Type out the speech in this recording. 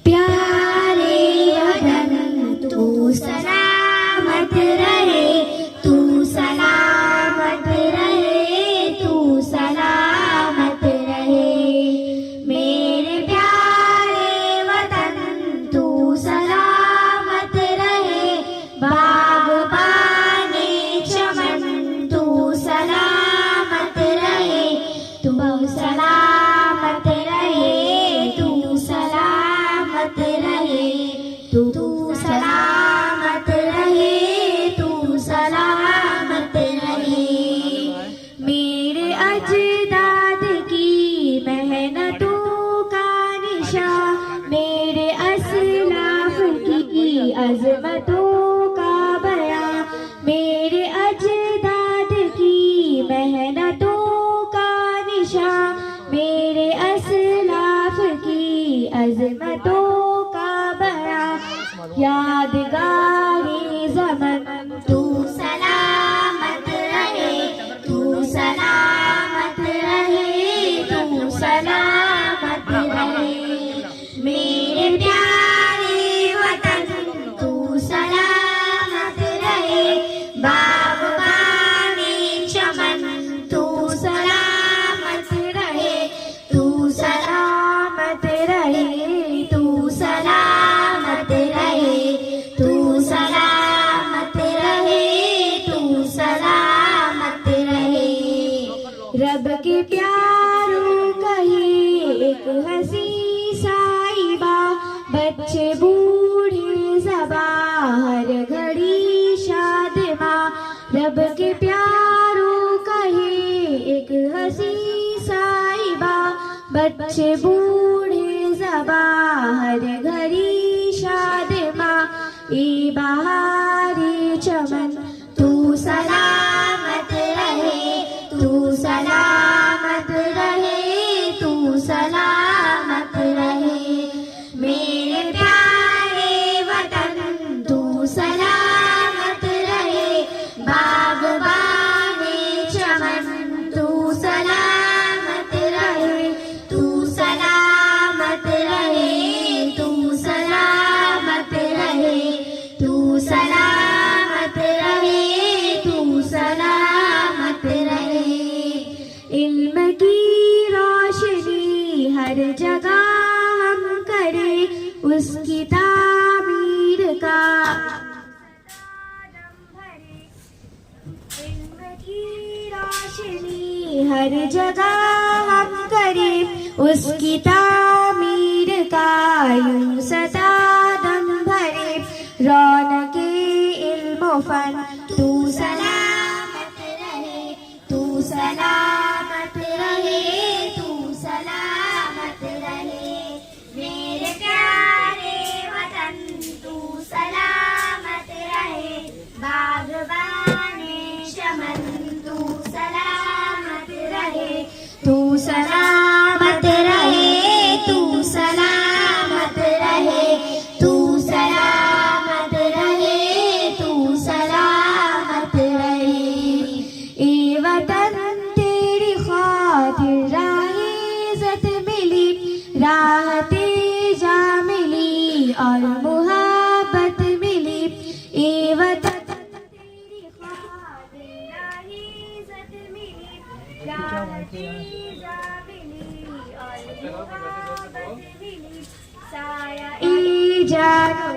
प्यारे वतन तू सलामत रहे, तू सलामत रहे, तू सलामत रहे। मेरे प्यारे वतन तू सलामत रहे, बागबाने चमन तू सलामत रहे, तू सलामत रहे, तू सलामत रहे, तू सलामत रहे, तू सलामत रहे। मेरे अजदाद की मेहनतों का निशा, मेरे असलाफ की अजमतों का बयां, मेरे अजदाद की मेहनतों का निशा, मेरे असलाफ की अजमतों का बयां। यादगारी ज़मन तू सलामत रहे, तू सलामत रहे, तू सलामत रहे। मेरे प्यारे वतन तू सलामत रहे, बागबाने चमन तू सलामत रहे, तू सलामत रहे, तू सलामत रहे, तू सलामत रहे, तू सलामत रहे। रब के प्यारों कहे एक हंसी साहिबा, बच्चे बूढ़े ज़बा हर घड़ी शादिमा। रब के प्यारों कहे एक हंसी साहिबा, बच्चे बूढ़े ज़बा हर घड़ी शादिमा। ए बहारी चमन तू सलामत रहे, तू सलामत रहे, तू सलामत रहे। मेरे प्यारे वतन तू सलामत रहे, बागबाने चमन तू सलामत रहे, तू सलामत रहे, तू सलामत रहे, तू सलामत रहे, तू सलामत रहे। इल्म की रोशनी हर जगह हम करें, उसकी तामीर का इल्म की रोशनी हर जगह हम करें, उसकी तामीर का यूं सदा दम भरे। रौनके इल्म फन तू सलामत रहे, तू सलामत रहे, तू सलामत रहे। मेरे प्यारे वतन तू सलामत रहे, बागबाने चमन तू सलामत रहे, तू सलामत रहे, तू सलामत रहे, तू सलामत रहे, तू सलामत रहे। ए वतन तेरी खातिर राहे इज़्ज़त मिली, राहते जा मिली और मुहब्बत मिली। ए वतन तेरी खातिर राहे इज़्ज़त मिली, राहते जा मिली और मुहब्बत मिली। साया ए जानो